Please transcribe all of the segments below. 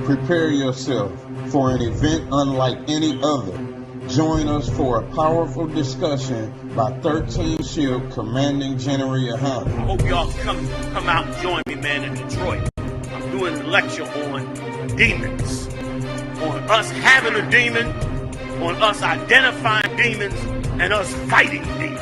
Prepare yourself for an event unlike any other. Join us for a powerful discussion by 13th Shield Commanding General Yohana. I hope y'all come out and join me, man, in Detroit. I'm doing a lecture on demons, on us having a demon, on us identifying demons, and us fighting demons.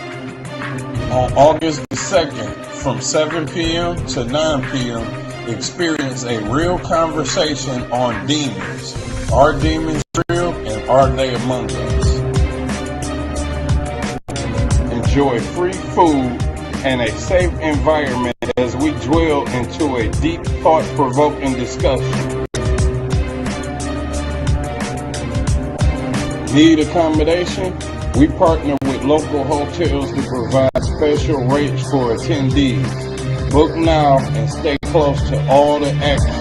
On August the 2nd, from 7 p.m. to 9 p.m., experience a real conversation on demons. Are demons real, and are they among us? Enjoy free food and a safe environment as we dwell into a deep, thought-provoking discussion. Need accommodation? We partner with local hotels to provide special rates for attendees. Book now and stay close to all the action.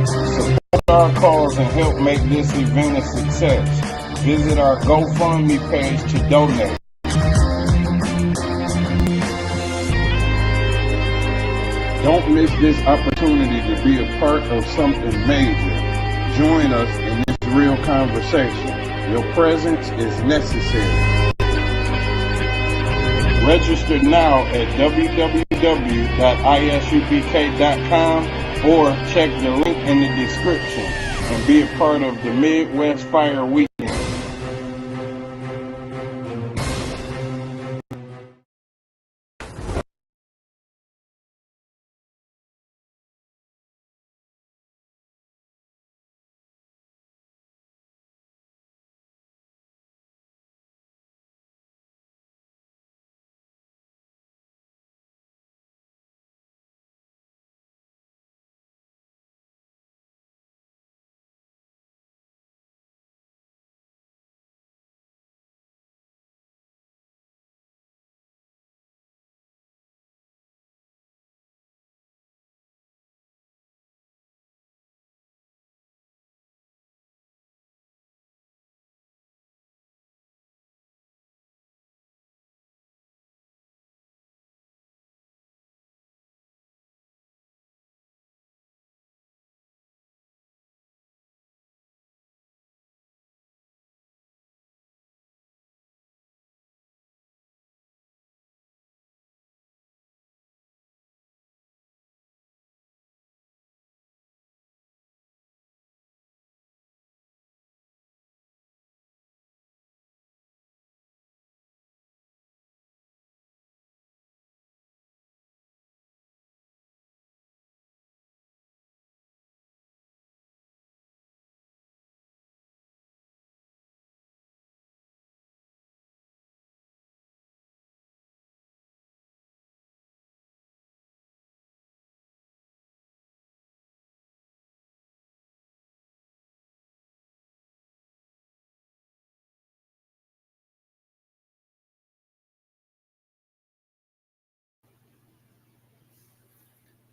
Support our cause and help make this event a success. Visit our GoFundMe page to donate. Don't miss this opportunity to be a part of something major. Join us in this real conversation. Your presence is necessary. Register now at www.isupk.com or check the link in the description and be a part of the Midwest Fire Weekend.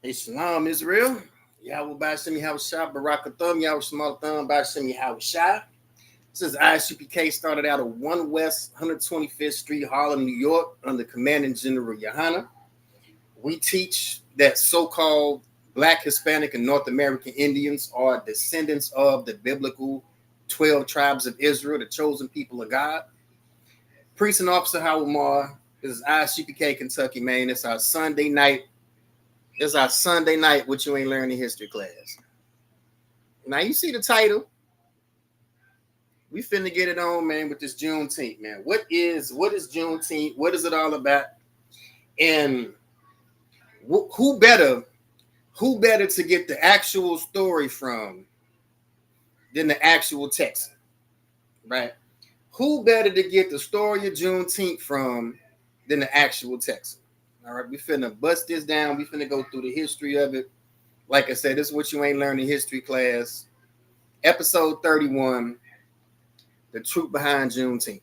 Hey, Shalom, Israel. Yahweh Bashim Yahweh Shah, Barakathum, Yahweh Shemal Thum, Bashim Yahweh Shah. This is ISUPK, started out at 1 West 125th Street, Harlem, New York, under Commanding General Yohana. We teach that so-called Black, Hispanic, and North American Indians are descendants of the biblical 12 tribes of Israel, the chosen people of God. Priest and Officer Howard Marr. This is ISUPK, Kentucky, man. It's our Sunday night. It's our Sunday night, what you ain't learned in history class. Now you see the title. We finna get it on, man, with this Juneteenth, man. What is Juneteenth? What is it all about? And who better to get the actual story from than the actual Texan, right? Who better to get the story of Juneteenth from than the actual Texan? All right, we finna bust this down. We finna go through the history of it. Like I said, this is what you ain't learned in history class. Episode 31, the truth behind Juneteenth.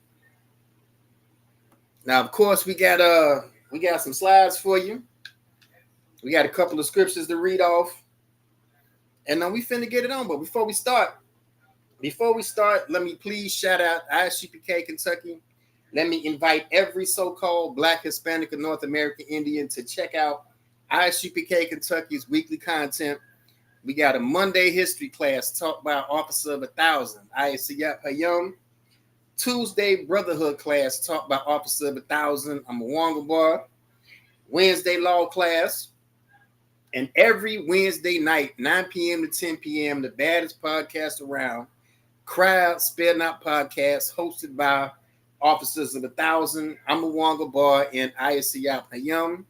Now, of course, we got some slides for you. We got a couple of scriptures to read off. And then we finna get it on. But before we start, let me please shout out ISUPK Kentucky. Let me invite every so-called Black, Hispanic, and North American Indian to check out ISUPK Kentucky's weekly content. We got a Monday history class taught by Officer of 1,000, ISUPK. Tuesday brotherhood class taught by Officer of 1,000, I'm a Wonga bar. Wednesday law class. And every Wednesday night, 9 p.m. to 10 p.m., the baddest podcast around, Crowd Spare Not Podcast, hosted by Officers of 1,000. I'm a Wonga bar and ISUPK.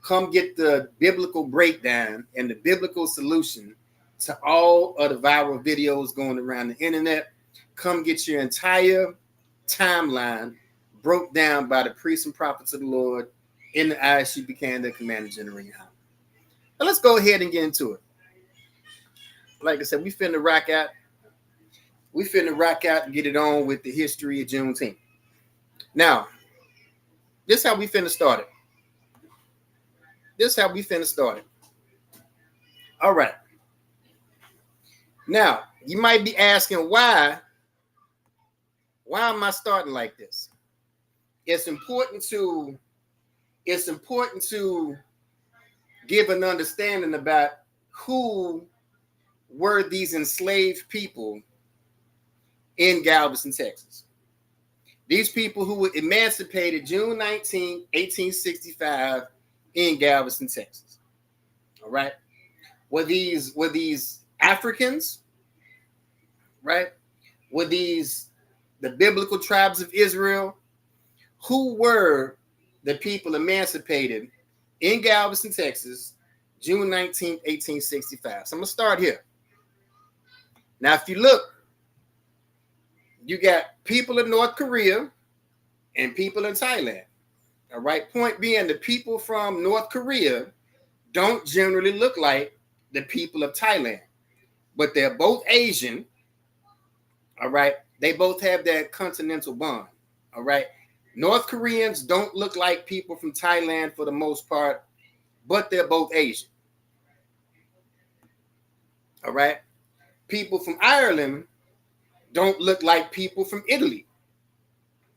Come get the biblical breakdown and the biblical solution to all of the viral videos going around the internet. Come get your entire timeline broke down by the priests and prophets of the Lord in the ISUPK and the Commander General. Now let's go ahead and get into it. Like I said, we finna rock out. We finna rock out and get it on with the history of Juneteenth. Now, this is how we finna start it. All right. Now, you might be asking why am I starting like this? It's important to give an understanding about who were these enslaved people in Galveston, Texas. These people who were emancipated June 19, 1865 in Galveston, Texas. All right. Were these Africans? Right? Were these the biblical tribes of Israel? Who were the people emancipated in Galveston, Texas, June 19, 1865? So I'm going to start here. Now, if you look, you got people in North Korea and people in Thailand. All right. Point being, the people from North Korea don't generally look like the people of Thailand, but they're both Asian. All right. They both have that continental bond. All right. North Koreans don't look like people from Thailand for the most part, but they're both Asian. All right. People from Ireland don't look like people from Italy,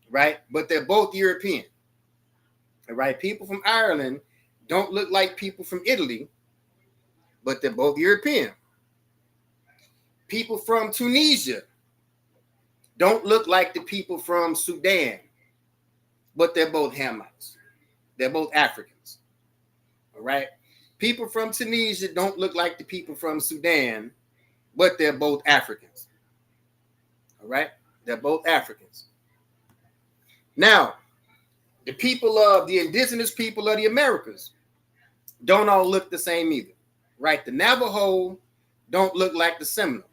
right? But they're both European. All right. People from Ireland don't look like people from Italy, but they're both European. People from Tunisia don't look like the people from Sudan, but they're both Hamites. They're both Africans. All right. People from Tunisia don't look like the people from Sudan, but they're both Africans. All right. They're both Africans. Now, the indigenous people of the Americas don't all look the same either. Right. The Navajo don't look like the Seminole.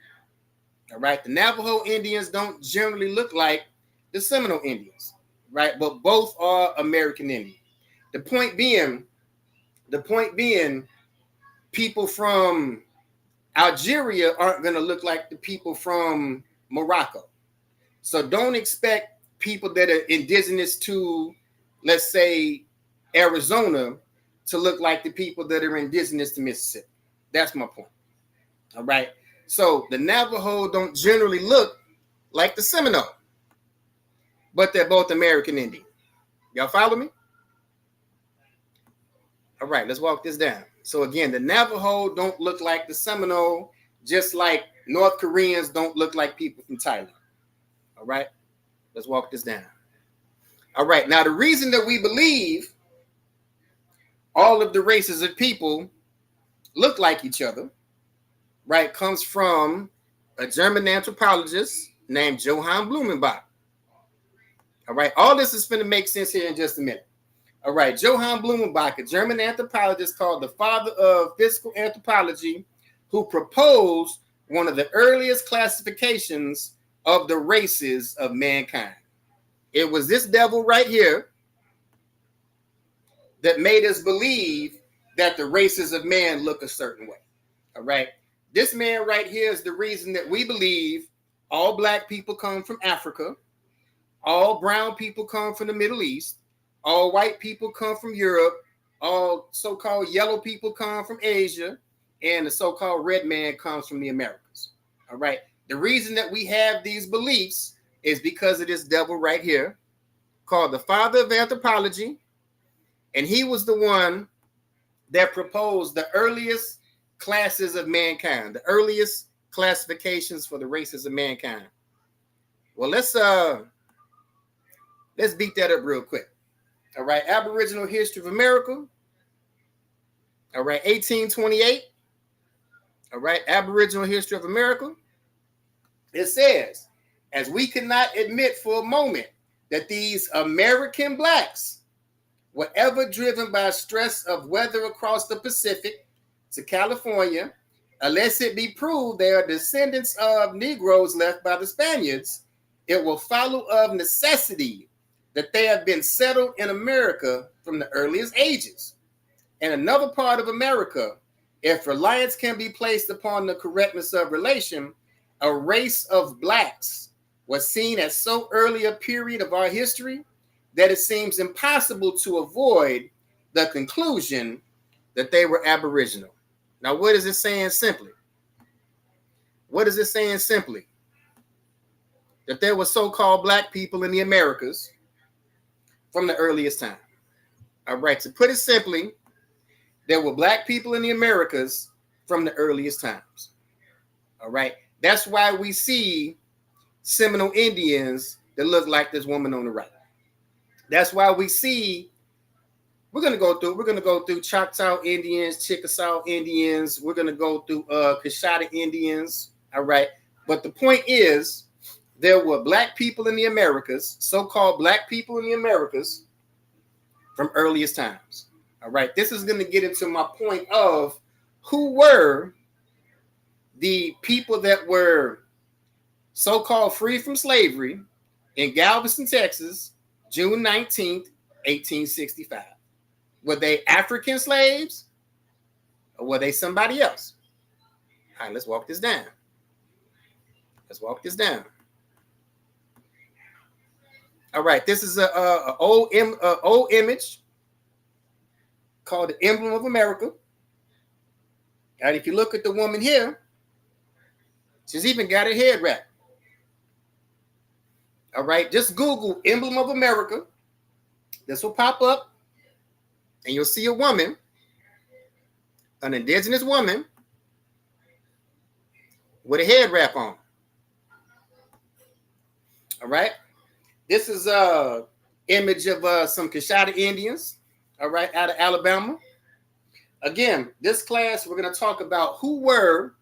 All right. The Navajo Indians don't generally look like the Seminole Indians. Right. But both are American Indian. The point being, people from Algeria aren't going to look like the people from Morocco. So don't expect people that are indigenous to, let's say, Arizona to look like the people that are indigenous to Mississippi. That's my point. All right. So the Navajo don't generally look like the Seminole, but they're both American Indian. Y'all follow me? All right, let's walk this down. So again, the Navajo don't look like the Seminole, just like North Koreans don't look like people from Thailand. All right, let's walk this down. All right, now the reason that we believe all of the races of people look like each other, right, comes from a German anthropologist named Johann Blumenbach. All right, all this is going to make sense here in just a minute. All right, Johann Blumenbach, a German anthropologist called the father of physical anthropology, who proposed one of the earliest classifications of the races of mankind. It was this devil right here that made us believe that the races of man look a certain way. All right, this man right here is the reason that we believe all black people come from Africa, all brown people come from the Middle East, all white people come from Europe, all so-called yellow people come from Asia, and the so-called red man comes from the Americas. All right. The reason that we have these beliefs is because of this devil right here called the father of anthropology, and he was the one that proposed the earliest classes of mankind, the earliest classifications for the races of mankind. Well, let's beat that up real quick. All right, Aboriginal History of America. All right, 1828. All right, Aboriginal History of America. It says, as we could not admit for a moment that these American blacks were ever driven by stress of weather across the Pacific to California, unless it be proved they are descendants of Negroes left by the Spaniards, it will follow of necessity that they have been settled in America from the earliest ages. In another part of America, if reliance can be placed upon the correctness of relation, a race of blacks was seen at so early a period of our history that it seems impossible to avoid the conclusion that they were Aboriginal. Now, what is it saying simply? What is it saying simply? That there were so-called black people in the Americas from the earliest time. All right, to put it simply, there were black people in the Americas from the earliest times. All right, that's why we see Seminole Indians that look like this woman on the right. That's why we see, we're gonna go through Choctaw Indians, Chickasaw Indians, we're gonna go through Coshada Indians. All right, but the point is, there were black people in the Americas, so-called black people in the Americas from earliest times. All right, this is going to get into my point of who were the people that were so-called free from slavery in Galveston, Texas, June 19th, 1865. Were they African slaves or were they somebody else? All right, let's walk this down. Let's walk this down. All right, this is a old image called the Emblem of America. And if you look at the woman here, she's even got her head wrapped. All right, just Google Emblem of America. This will pop up, and you'll see a woman, an indigenous woman, with a head wrap on. All right. This is a image of some Coshada Indians, all right, out of Alabama. Again, this class, we're going to talk about who were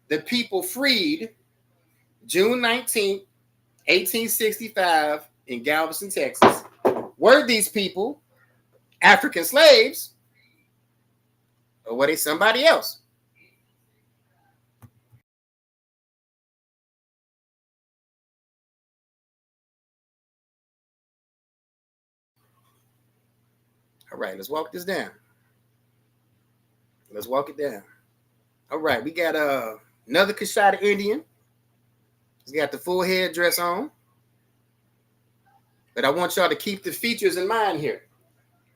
the people freed June 19th, 1865 in Galveston, Texas. Were these people African slaves or were they somebody else? All right, let's walk this down. Let's walk it down. All right, we got another Coshada Indian. He's got the full headdress on. But I want y'all to keep the features in mind here.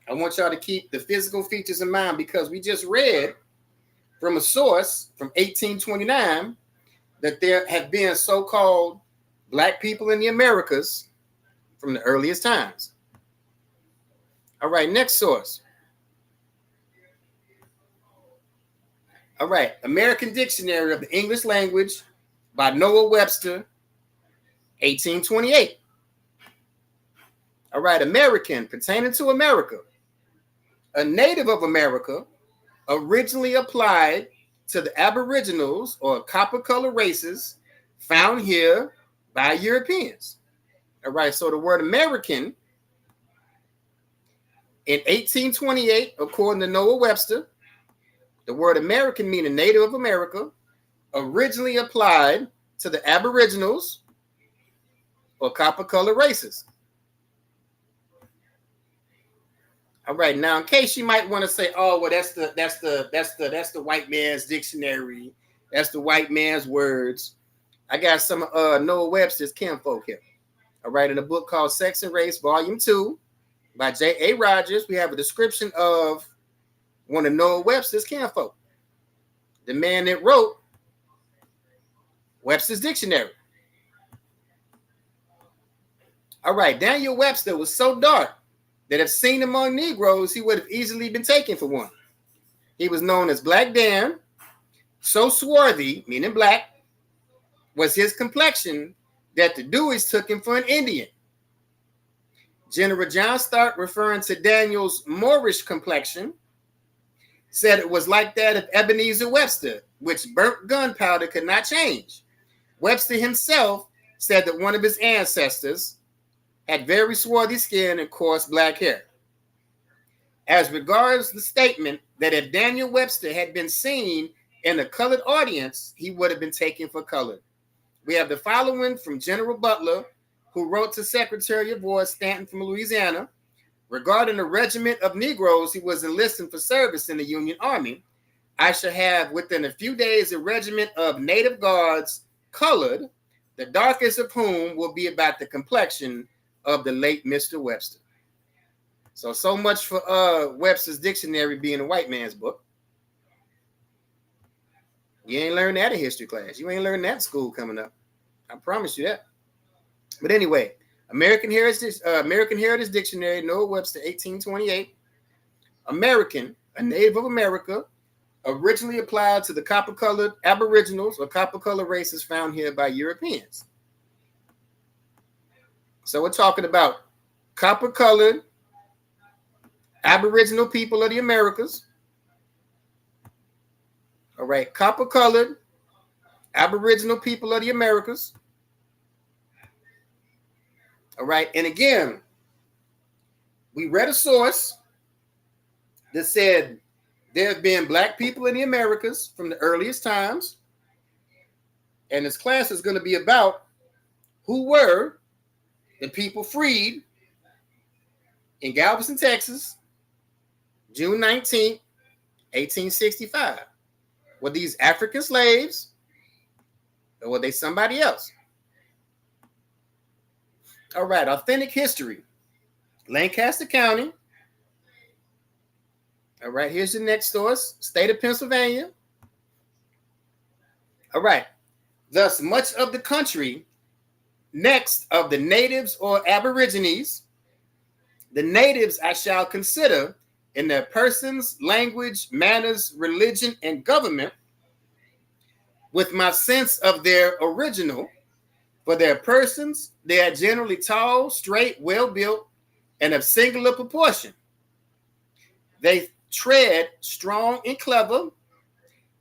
I want y'all to keep the physical features in mind because we just read from a source from 1829 that there have been so-called black people in the Americas from the earliest times. All right, next source. All right, American Dictionary of the English Language by Noah Webster, 1828. All right, American, pertaining to America. A native of America, originally applied to the Aboriginals or copper-colored races found here by Europeans. All right, so the word American in 1828, according to Noah Webster, the word American meaning native of America, originally applied to the Aboriginals or copper-colored races. All right, now in case you might want to say, oh, well, that's the white man's dictionary, that's the white man's words. I got some Noah Webster's kinfolk here. All right, in a book called Sex and Race, Volume 2, by J.A. Rogers, we have a description of one of Noah Webster's kinfolk, the man that wrote Webster's Dictionary. All right, Daniel Webster was so dark that if seen among Negroes, he would have easily been taken for one. He was known as Black Dan. So swarthy, meaning black, was his complexion that the Deweys took him for an Indian. General John Stark, referring to Daniel's Moorish complexion, said it was like that of Ebenezer Webster, which burnt gunpowder could not change. Webster himself said that one of his ancestors had very swarthy skin and coarse black hair. As regards the statement that if Daniel Webster had been seen in a colored audience, he would have been taken for colored. We have the following from General Butler, who wrote to Secretary of War Stanton from Louisiana. Regarding a regiment of Negroes he was enlisting for service in the Union Army, I shall have within a few days a regiment of native guards, colored, the darkest of whom will be about the complexion of the late Mr. Webster. So much for Webster's dictionary being a white man's book. You ain't learned that in history class. You ain't learned that in school coming up. I promise you that. But anyway, American Heritage Dictionary, Noah Webster, 1828. American, a native of America, originally applied to the copper-colored aboriginals or copper-colored races found here by Europeans. So we're talking about copper-colored aboriginal people of the Americas. All right, copper-colored aboriginal people of the Americas. All right, and again, we read a source that said there have been black people in the Americas from the earliest times, and this class is going to be about who were the people freed in Galveston, Texas, June 19th, 1865. Were these African slaves, or were they somebody else? All right, authentic history. Lancaster County. All right, here's the next source. State of Pennsylvania. All right. Thus, much of the country next of the natives or aborigines, the natives I shall consider in their persons, language, manners, religion, and government, with my sense of their original. For their persons, they are generally tall, straight, well-built, and of singular proportion. They tread strong and clever,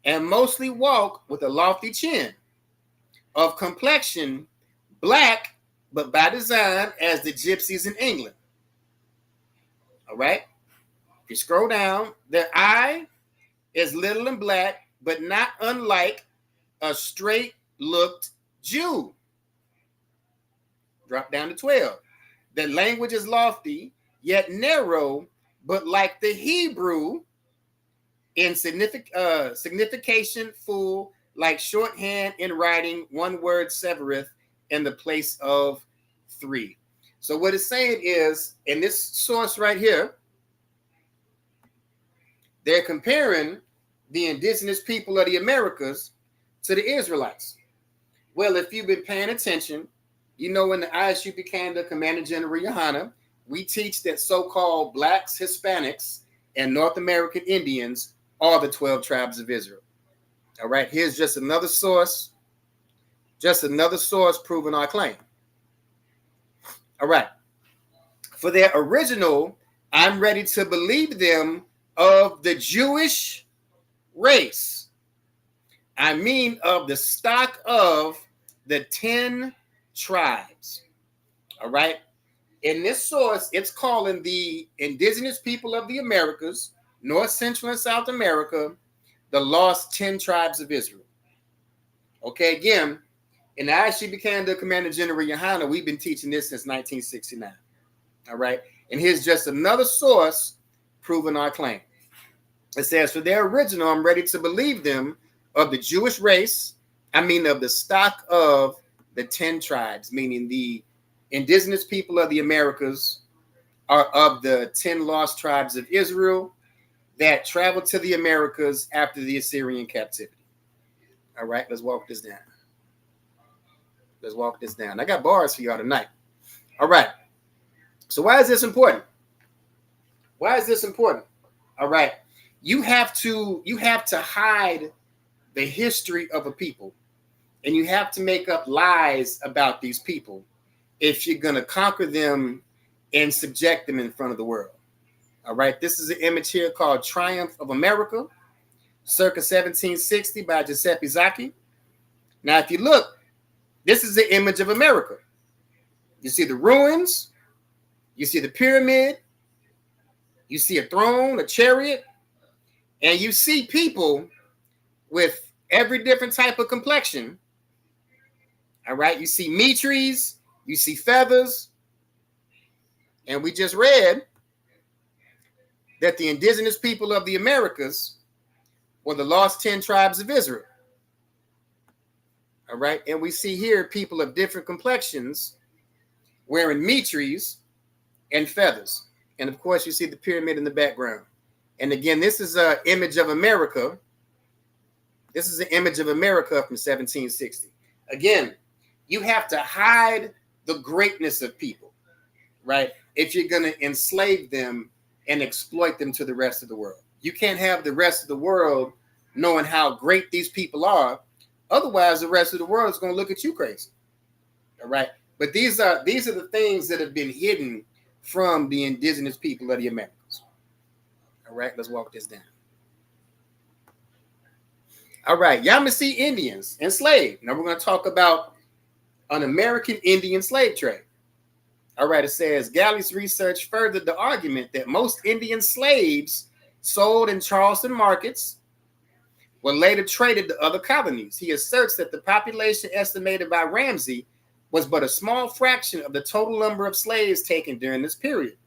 and mostly walk with a lofty chin. Of complexion, black, but by design, as the gypsies in England. All right? If you scroll down, their eye is little and black, but not unlike a straight-looked Jew. Drop down to 12. The language is lofty, yet narrow, but like the Hebrew, in signification full, like shorthand in writing, one word severeth in the place of three. So what it's saying is, in this source right here, they're comparing the indigenous people of the Americas to the Israelites. Well, if you've been paying attention, you know, in the ISUPK, the Commander General Yohana, we teach that so-called blacks, Hispanics, and North American Indians are the 12 tribes of Israel. All right, here's just another source proving our claim. All right, for their original, I'm ready to believe them of the Jewish race. I mean, of the stock of the 10 tribes. All right. In this source, it's calling the indigenous people of the Americas, North, Central, and South America, the lost 10 tribes of Israel. Okay, again, in the ISUPK, the Commander General Yohana, we've been teaching this since 1969. All right. And here's just another source proving our claim. It says, for their original, I'm ready to believe them of the Jewish race. I mean, of the stock of the 10 tribes, meaning the indigenous people of the Americas are of the 10 lost tribes of Israel that traveled to the Americas after the Assyrian captivity. All right, let's walk this down. I got bars for y'all tonight. All right. So why is this important? Why is this important? All right. You have to hide the history of a people, and you have to make up lies about these people if you're going to conquer them and subject them in front of the world. All right. This is an image here called Triumph of America, circa 1760 by Giuseppe Zacchi. Now, if you look, this is the image of America. You see the ruins, you see the pyramid, you see a throne, a chariot, and you see people with every different type of complexion. All right. You see meat trees, you see feathers. And we just read that the indigenous people of the Americas were the lost 10 tribes of Israel. All right. And we see here people of different complexions wearing meat trees and feathers. And of course, you see the pyramid in the background. And again, this is an image of America. This is an image of America from 1760. Again, you have to hide the greatness of people, right? If you're going to enslave them and exploit them to the rest of the world. You can't have the rest of the world knowing how great these people are. Otherwise, the rest of the world is going to look at you crazy. All right. But these are the things that have been hidden from the indigenous people of the Americas. All right, let's walk this down. All right, Yamasee Indians enslaved. Now we're going to talk about an American Indian slave trade. All right, it says Galley's research furthered the argument that most Indian slaves sold in Charleston markets were later traded to other colonies. He asserts that the population estimated by Ramsey was but a small fraction of the total number of slaves taken during this period.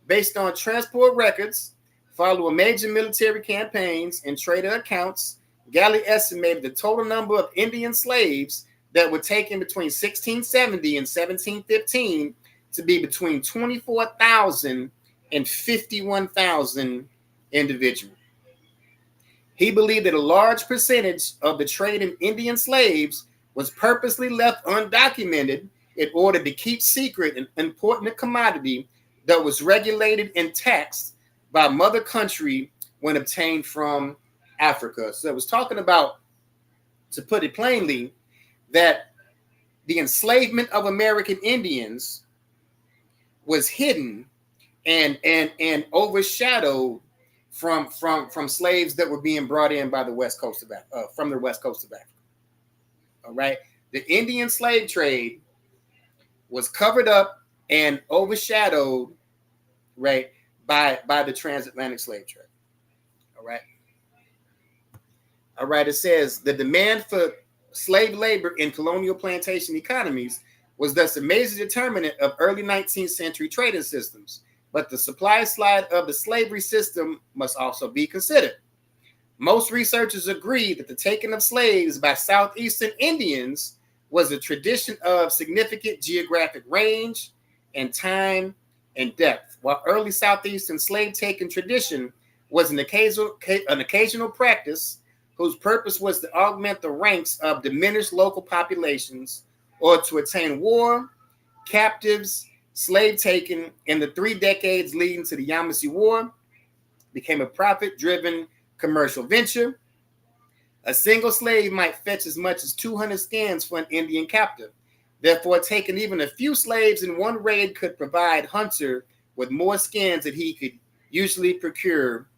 Based on transport records, following major military campaigns and trader accounts, Galley estimated the total number of Indian slaves that were taken between 1670 and 1715 to be between 24,000 and 51,000 individuals. He believed that a large percentage of the trade in Indian slaves was purposely left undocumented in order to keep secret an important commodity that was regulated and taxed by mother country when obtained from Africa. So it was talking about, to put it plainly, that the enslavement of American Indians was hidden and overshadowed from slaves that were being brought in by the West Coast of Africa, from the West Coast of Africa. All right, the Indian slave trade was covered up and overshadowed, right, by the transatlantic slave trade. All right. All right. It says the demand for slave labor in colonial plantation economies was thus a major determinant of early 19th century trading systems, but the supply side of the slavery system must also be considered. Most researchers agree that the taking of slaves by Southeastern Indians was a tradition of significant geographic range and time and depth, while early Southeastern slave-taking tradition was an occasional practice whose purpose was to augment the ranks of diminished local populations or to attain war, captives, slave-taking in the 3 decades leading to the Yamasee War became a profit-driven commercial venture. A single slave might fetch as much as 200 skins for an Indian captive. Therefore, taking even a few slaves in one raid could provide Hunter with more skins that he could usually procure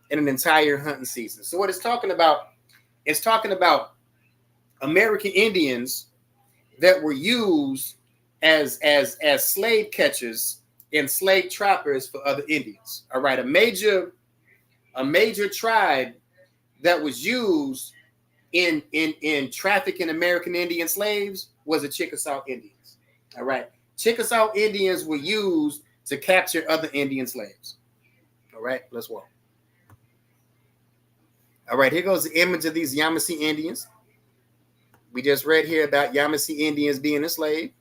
in an entire hunting season. So what it's talking about American Indians that were used as slave catchers and slave trappers for other Indians. All right, a major tribe that was used in trafficking American Indian slaves was the Chickasaw Indians. All right, Chickasaw Indians were used to capture other Indian slaves. All right, let's walk. All right, here goes the image of these Yamasee Indians. We just read here about Yamasee Indians being enslaved.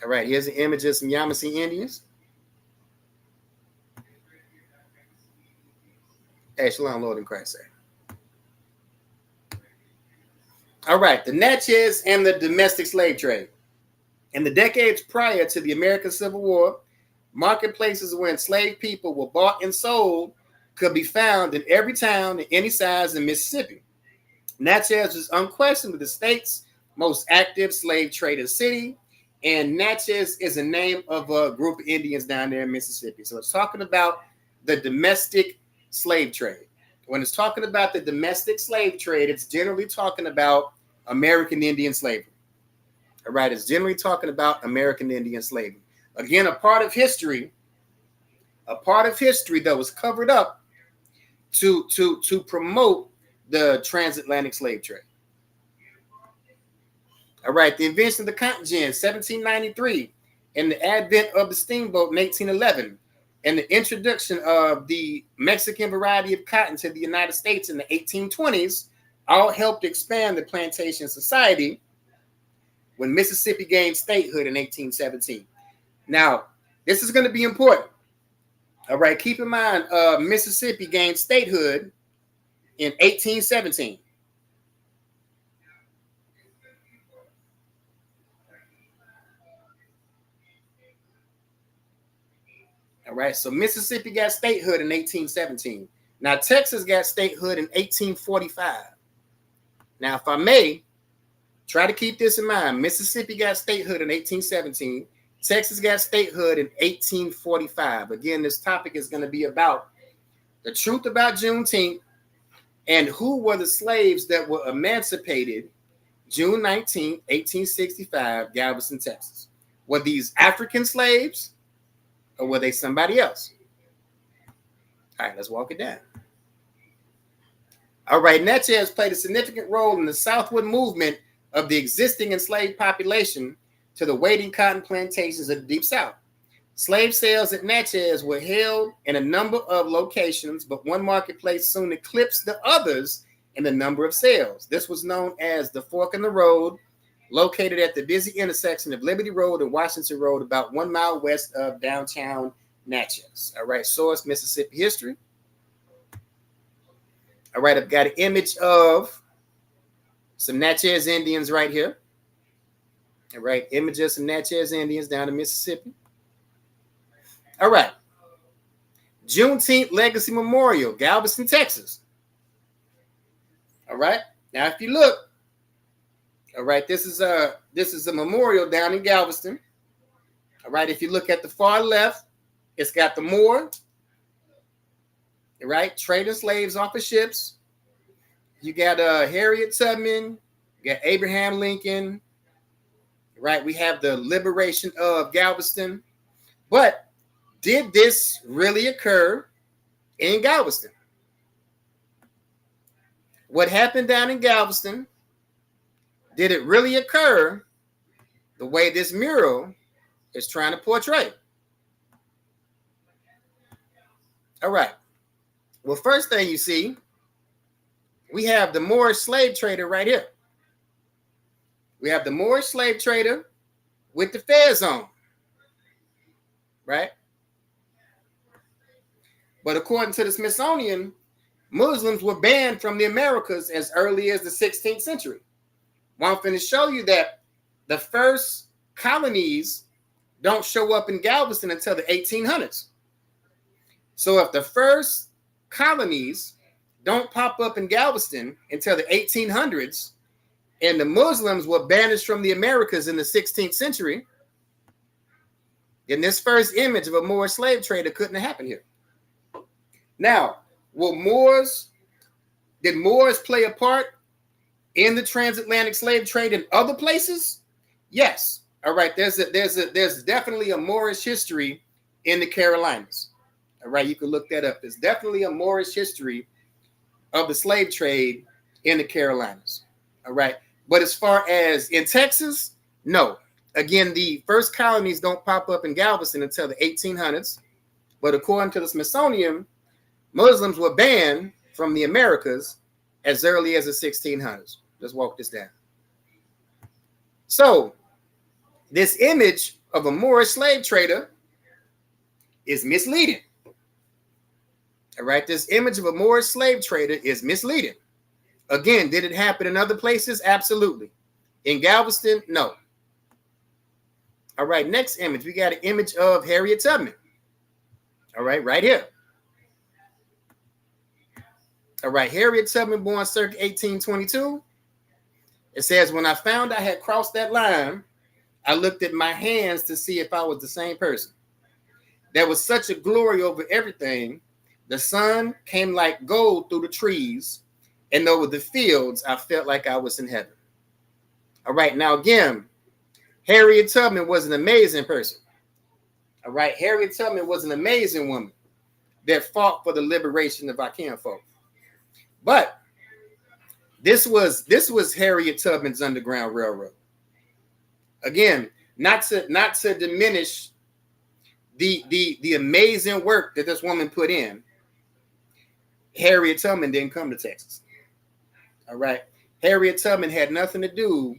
All right, here's an image of some Yamasee Indians. Hey, shalom, Lord in Christ. All right, the Natchez and the domestic slave trade. In the decades prior to the American Civil War, marketplaces where enslaved people were bought and sold could be found in every town in any size in Mississippi. Natchez was unquestionably the state's most active slave trader city, and Natchez is a name of a group of Indians down there in Mississippi. So it's talking about the domestic slave trade. When it's talking about the domestic slave trade, it's generally talking about American Indian slavery. All right, it's generally talking about American Indian slavery. Again, a part of history that was covered up to promote the transatlantic slave trade. All right, the invention of the cotton gin, 1793, and the advent of the steamboat in 1811, and the introduction of the Mexican variety of cotton to the United States in the 1820s all helped expand the plantation society when Mississippi gained statehood in 1817. Now, this is going to be important. All right, keep in mind, Mississippi gained statehood in 1817. All right, so Mississippi got statehood in 1817. Now, Texas got statehood in 1845. Now, if I may, try to keep this in mind. Mississippi got statehood in 1817. Texas got statehood in 1845. Again, this topic is going to be about the truth about Juneteenth and who were the slaves that were emancipated June 19, 1865, Galveston, Texas. Were these African slaves or were they somebody else? All right, let's walk it down. All right, Natchez played a significant role in the southward movement of the existing enslaved population to the waiting cotton plantations of the Deep South. Slave sales at Natchez were held in a number of locations, but one marketplace soon eclipsed the others in the number of sales. This was known as the Fork in the Road, located at the busy intersection of Liberty Road and Washington Road, about 1 mile west of downtown Natchez. All right, source Mississippi history. All right, I've got an image of some Natchez Indians right here. All right, image of some Natchez Indians down in Mississippi. All right, Juneteenth Legacy Memorial, Galveston, Texas. All right, now if you look, all right, this is a memorial down in Galveston. All right, if you look at the far left, it's got the Moor. All right, trading slaves off of ships. You got Harriet Tubman, you got Abraham Lincoln. Right, we have the liberation of Galveston. But did this really occur in Galveston? What happened down in Galveston, did it really occur the way this mural is trying to portray? All right. Well, first thing you see, we have the Moorish slave trader right here. We have the Moorish slave trader with the fez on, right? But according to the Smithsonian, Muslims were banned from the Americas as early as the 16th century. Well, I'm going to show you that the first colonies don't show up in Galveston until the 1800s. So if the first colonies don't pop up in Galveston until the 1800s, and the Muslims were banished from the Americas in the 16th century, then this first image of a Moorish slave trader couldn't have happened here. Now, did Moors play a part in the transatlantic slave trade in other places? Yes. All right, there's definitely a Moorish history in the Carolinas. All right, you can look that up. There's definitely a Moorish history of the slave trade in the Carolinas. All right. But as far as in Texas, no. Again, the first colonies don't pop up in Galveston until the 1800s. But according to the Smithsonian, Muslims were banned from the Americas as early as the 1600s. Let's walk this down. So this image of a Moorish slave trader is misleading. All right, this image of a Moorish slave trader is misleading. Again, did it happen in other places? Absolutely. In Galveston, no. All right, next image. We got an image of Harriet Tubman. All right, right here. All right, Harriet Tubman, born circa 1822. It says, when I found I had crossed that line, I looked at my hands to see if I was the same person. There was such a glory over everything. The sun came like gold through the trees, and over the fields, I felt like I was in heaven. All right, now again, Harriet Tubman was an amazing person. All right, Harriet Tubman was an amazing woman that fought for the liberation of our kinfolk. But this was Harriet Tubman's Underground Railroad. Again, not to diminish the amazing work that this woman put in. Harriet Tubman didn't come to Texas. All right, Harriet Tubman had nothing to do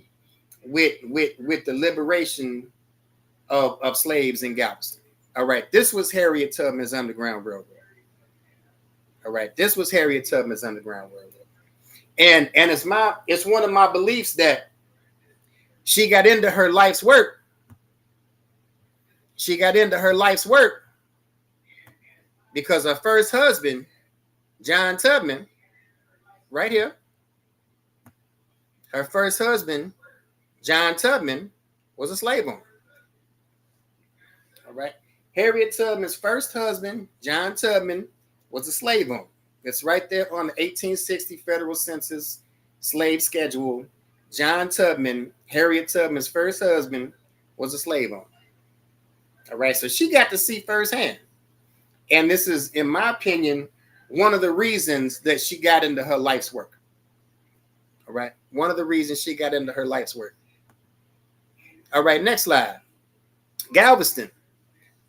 with the liberation of slaves in Galveston. All right, this was Harriet Tubman's Underground Railroad. All right, this was Harriet Tubman's Underground Railroad. And it's one of my beliefs that she got into her life's work. She got into her life's work because her first husband, John Tubman, right here, her first husband, John Tubman, was a slave owner. All right. Harriet Tubman's first husband, John Tubman, was a slave owner. It's right there on the 1860 Federal Census slave schedule. John Tubman, Harriet Tubman's first husband, was a slave owner. All right, so she got to see firsthand. And this is, in my opinion, one of the reasons that she got into her life's work. All right, one of the reasons she got into her life's work. All right, next slide. Galveston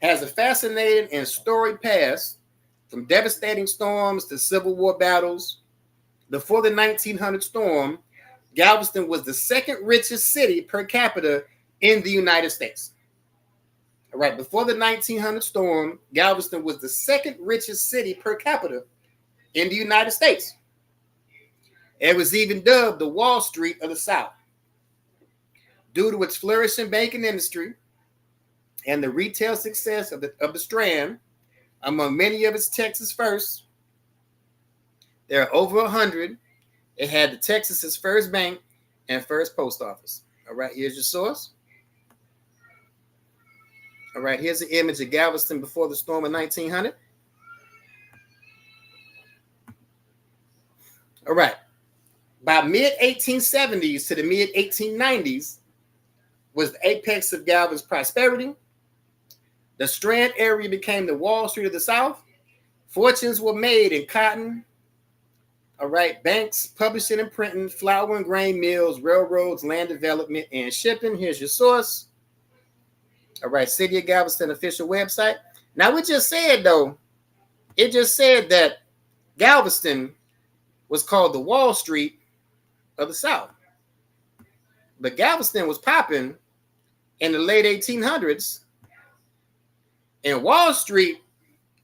has a fascinating and storied past, from devastating storms to Civil War battles. Before the 1900 storm, Galveston was the second richest city per capita in the United States. All right, before the 1900 storm, Galveston was the second richest city per capita in the United States. It was even dubbed the Wall Street of the South due to its flourishing banking industry and the retail success of the Strand. Among many of its Texas firsts, there are over 100. It had the Texas's first bank and first post office. All right, here's your source. All right, here's an image of Galveston before the storm of 1900. All right, by mid-1870s to the mid-1890s was the apex of Galveston's prosperity. The Strand area became the Wall Street of the South. Fortunes were made in cotton, all right, banks, publishing and printing, flour and grain mills, railroads, land development, and shipping. Here's your source. All right, City of Galveston official website. Now, it just said that Galveston was called the Wall Street of the South. But Galveston was popping in the late 1800s. And Wall Street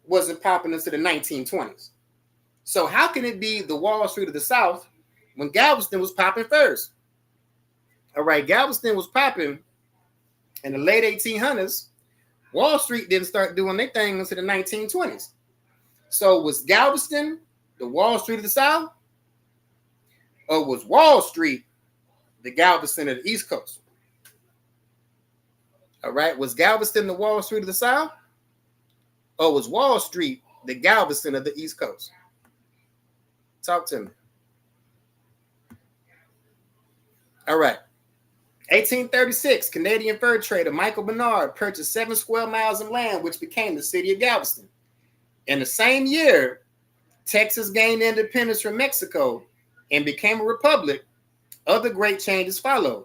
wasn't popping into the 1920s. So how can it be the Wall Street of the South when Galveston was popping first? All right, Galveston was popping in the late 1800s. Wall Street didn't start doing their thing until the 1920s. So was Galveston the Wall Street of the South? Or was Wall Street the Galveston of the East Coast? All right, was Galveston the Wall Street of the South? Or was Wall Street the Galveston of the East Coast? Talk to me. All right. 1836, Canadian fur trader Michael Bernard purchased 7 square miles of land, which became the city of Galveston. In the same year, Texas gained independence from Mexico and became a republic. Other great changes followed.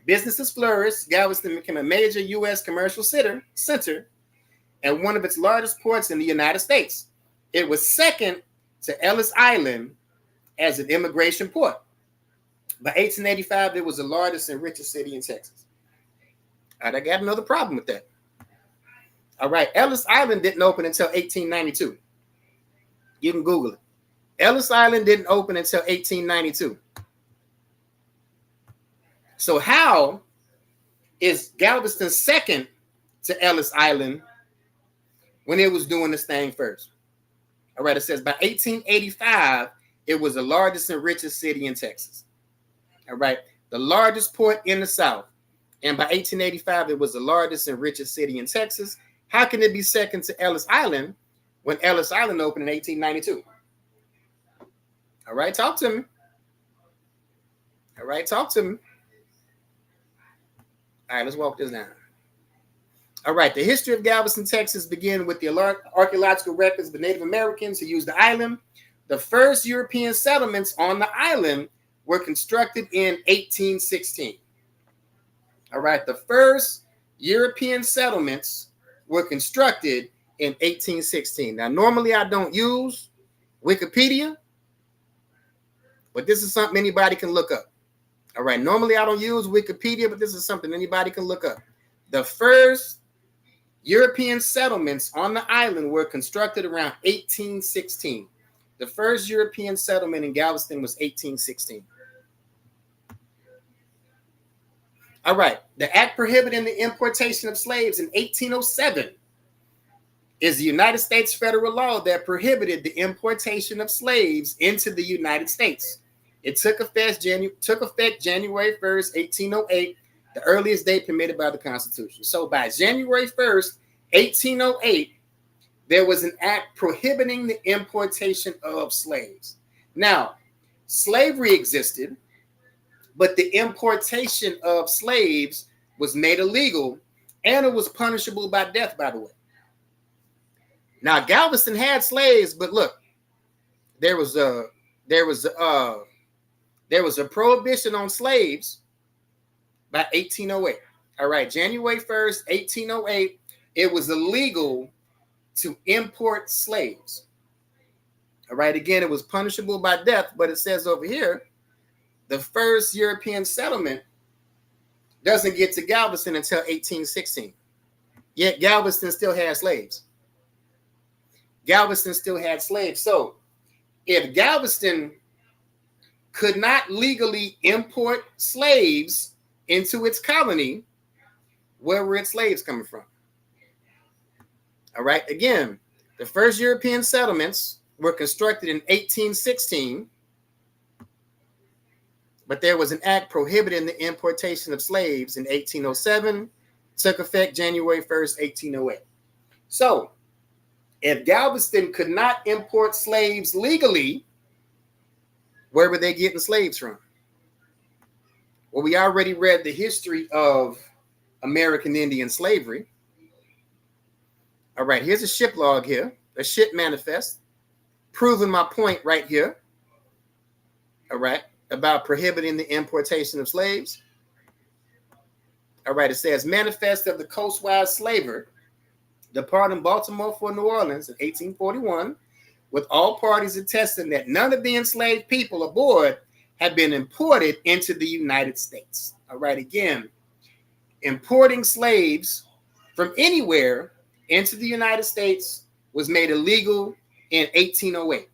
Businesses flourished. Galveston became a major U.S. commercial center and one of its largest ports in the United States. It was second to Ellis Island as an immigration port. By 1885, it was the largest and richest city in Texas. All right, I got another problem with that. All right, Ellis Island didn't open until 1892. You can Google it. Ellis Island didn't open until 1892. So how is Galveston second to Ellis Island when it was doing this thing first. All right, it says by 1885, it was the largest and richest city in Texas. All right, the largest port in the South. And by 1885, it was the largest and richest city in Texas. How can it be second to Ellis Island when Ellis Island opened in 1892? All right, talk to me. All right, talk to me. All right, let's walk this down. All right, the history of Galveston, Texas began with the archaeological records of the Native Americans who used the island. The first European settlements on the island were constructed in 1816. All right, the first European settlements were constructed in 1816. Now, normally I don't use Wikipedia, but this is something anybody can look up. All right, normally I don't use Wikipedia, but this is something anybody can look up. The first European settlements on the island were constructed around 1816. The first European settlement in Galveston was 1816. All right, the act prohibiting the importation of slaves in 1807 is the United States federal law that prohibited the importation of slaves into the United States. It took effect January 1st, 1808, the earliest date permitted by the Constitution. So by January 1st, 1808, there was an act prohibiting the importation of slaves. Now, slavery existed, but the importation of slaves was made illegal, and it was punishable by death, by the way. Now, Galveston had slaves, but look, there was a prohibition on slaves by 1808. All right, January 1st, 1808, it was illegal to import slaves. All right, again, it was punishable by death, but it says over here, the first European settlement doesn't get to Galveston until 1816. Yet Galveston still had slaves. Galveston still had slaves. So if Galveston could not legally import slaves into its colony, where were its slaves coming from? All right, again, the first European settlements were constructed in 1816, but there was an act prohibiting the importation of slaves in 1807, took effect January 1st, 1808. So if Galveston could not import slaves legally, where were they getting slaves from? Well, we already read the history of American Indian slavery. All right, here's a ship log here, a ship manifest, proving my point right here. All right, about prohibiting the importation of slaves. All right, it says manifest of the coastwise slaver departing Baltimore for New Orleans in 1841, with all parties attesting that none of the enslaved people aboard had been imported into the United States. All right, again, importing slaves from anywhere into the United States was made illegal in 1808.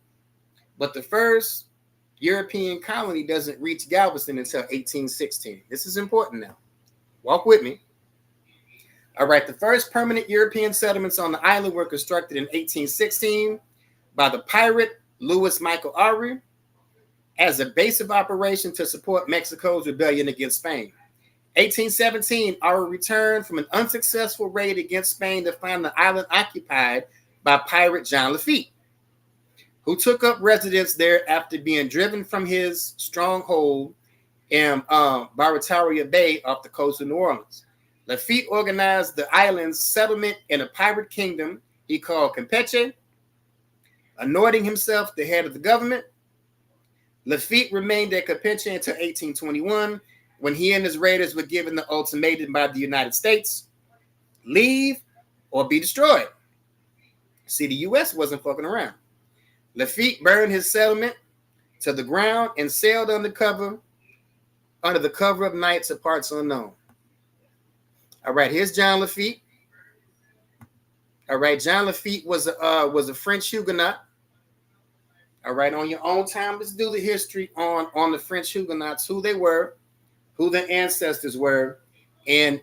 But the first European colony doesn't reach Galveston until 1816. This is important now. Walk with me. All right, the first permanent European settlements on the island were constructed in 1816 by the pirate Louis Michael Aury as a base of operation to support Mexico's rebellion against Spain. 1817, Aury returned from an unsuccessful raid against Spain to find the island occupied by pirate John Lafitte, who took up residence there after being driven from his stronghold in Barataria Bay off the coast of New Orleans. Lafitte organized the island's settlement in a pirate kingdom he called Campeche, anointing himself the head of the government. Lafitte remained at Campeche until 1821, when he and his raiders were given the ultimatum by the United States: leave or be destroyed. See, the U.S. wasn't fucking around. Lafitte burned his settlement to the ground and sailed under the cover of night to parts unknown. All right, here's John Lafitte. All right, John Lafitte was a French Huguenot. All right, on your own time, let's do the history on the French Huguenots, who they were, who their ancestors were, and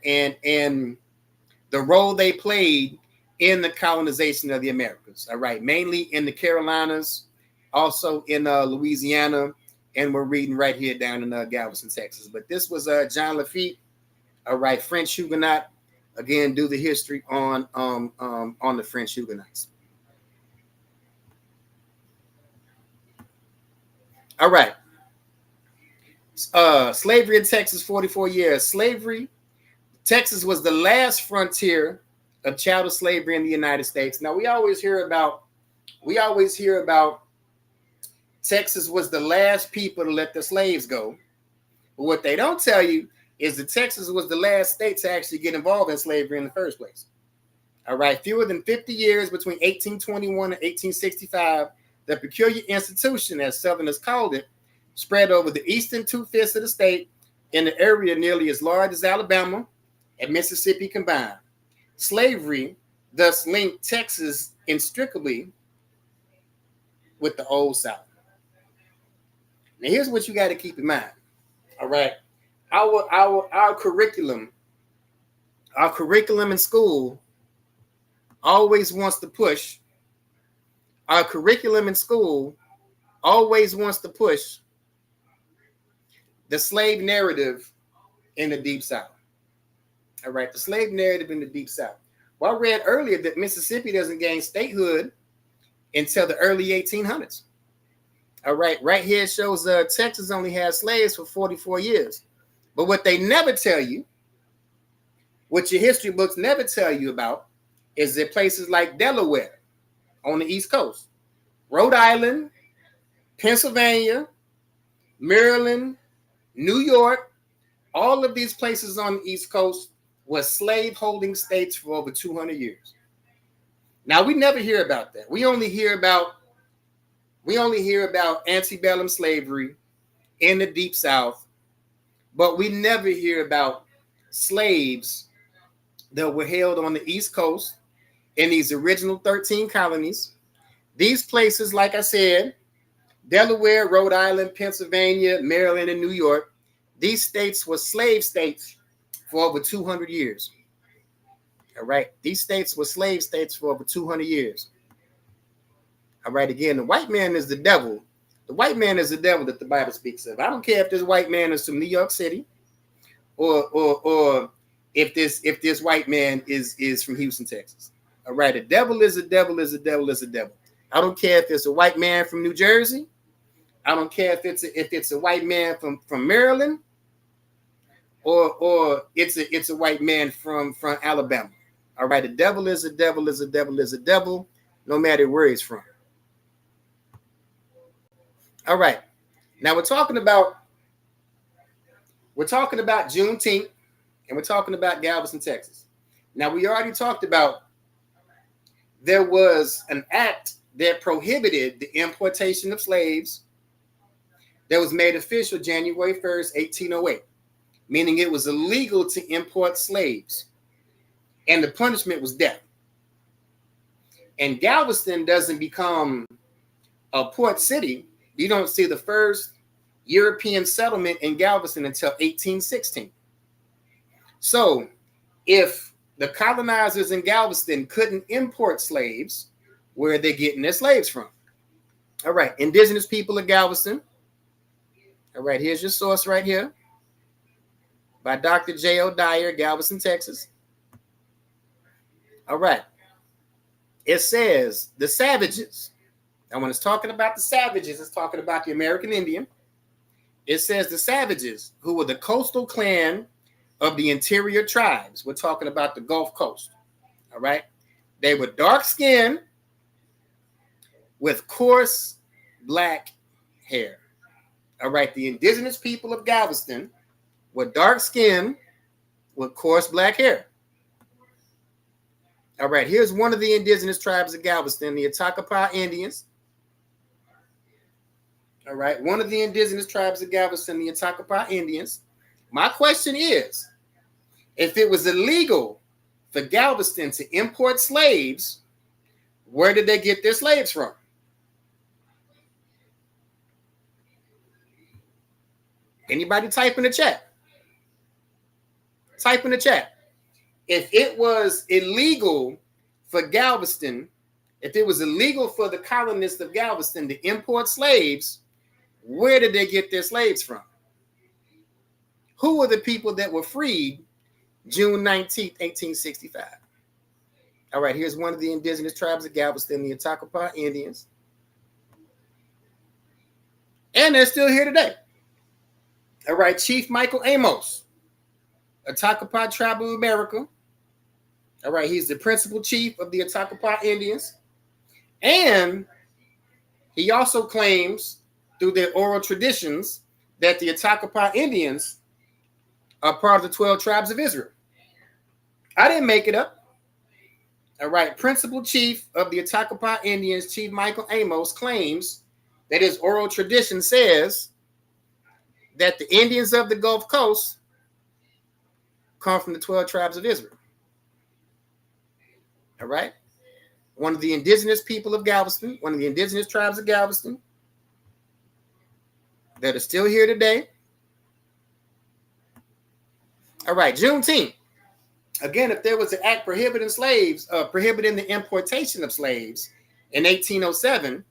the role they played in the colonization of the Americas. All right, mainly in the Carolinas, also in Louisiana, and we're reading right here down in Galveston, Texas. But this was John Lafitte, all right, French Huguenot. Again, do the history on the French Huguenots. All right. Slavery in Texas, 44 years. Slavery, Texas was the last frontier of chattel slavery in the United States. Now we always hear about Texas was the last people to let the slaves go. But what they don't tell you is that Texas was the last state to actually get involved in slavery in the first place. All right, fewer than 50 years between 1821 and 1865, the peculiar institution, as Southerners called it, spread over the eastern 2/5 of the state in an area nearly as large as Alabama and Mississippi combined. Slavery thus linked Texas inextricably with the Old South. Now, here's what you got to keep in mind. All right, our curriculum in school always wants to push. Our curriculum in school always wants to push the slave narrative in the Deep South. All right, the slave narrative in the Deep South. Well, I read earlier that Mississippi doesn't gain statehood until the early 1800s. All right, right here it shows Texas only had slaves for 44 years. But what they never tell you, what your history books never tell you about, is that places like Delaware on the East Coast, Rhode Island, Pennsylvania, Maryland, New York, all of these places on the East Coast were slave-holding states for over 200 years. Now, we never hear about that. We only hear about antebellum slavery in the Deep South, but we never hear about slaves that were held on the East Coast in these original 13 colonies. These places, like I said, Delaware, Rhode Island, Pennsylvania, Maryland, and New York, these states were slave states for over 200 years. All right, these states were slave states for over 200 years. All right, again, the white man is the devil. The white man is the devil that the Bible speaks of. I don't care if this white man is from New York City or if this white man is from Houston, Texas. All right, the devil is a devil is a devil is a devil. I don't care if it's a white man from New Jersey. I don't care if it's a white man from Maryland or it's a white man from Alabama. All right, the devil is a devil is a devil is a devil, no matter where he's from. All right, now we're talking about Juneteenth, and we're talking about Galveston, Texas. Now, we already talked about there was an act that prohibited the importation of slaves that was made official January 1st, 1808, meaning it was illegal to import slaves, and the punishment was death. And Galveston doesn't become a port city. You don't see the first European settlement in Galveston until 1816. So if the colonizers in Galveston couldn't import slaves, where are they getting their slaves from? All right, indigenous people of Galveston. All right, here's your source right here by Dr. J.O. Dyer, Galveston, Texas. All right, it says the savages. And when it's talking about the savages, it's talking about the American Indian. It says the savages, who were the coastal clan of the interior tribes. We're talking about the Gulf Coast. All right. They were dark skinned with coarse black hair. All right. The indigenous people of Galveston were dark skinned with coarse black hair. All right. Here's one of the indigenous tribes of Galveston, the Atacapa Indians. All right, one of the indigenous tribes of Galveston, the Atacapa Indians. My question is, if it was illegal for Galveston to import slaves, where did they get their slaves from? Anybody type in the chat? Type in the chat. If it was illegal for Galveston, if it was illegal for the colonists of Galveston to import slaves, where did they get their slaves from? Who were the people that were freed June 19th, 1865? All right, here's one of the indigenous tribes of Galveston, the Attakapas Indians. And they're still here today. All right, Chief Michael Amos, Attakapas Tribe of America. All right, he's the principal chief of the Attakapas Indians. And he also claims through their oral traditions that the Attakapas Indians are part of the 12 tribes of Israel. I didn't make it up. All right, principal chief of the Attakapas Indians, Chief Michael Amos, claims that his oral tradition says that the Indians of the Gulf Coast come from the 12 tribes of Israel. All right. One of the indigenous people of Galveston, one of the indigenous tribes of Galveston that are still here today. All right, Juneteenth. Again, if there was an act prohibiting slaves, prohibiting the importation of slaves in 1807,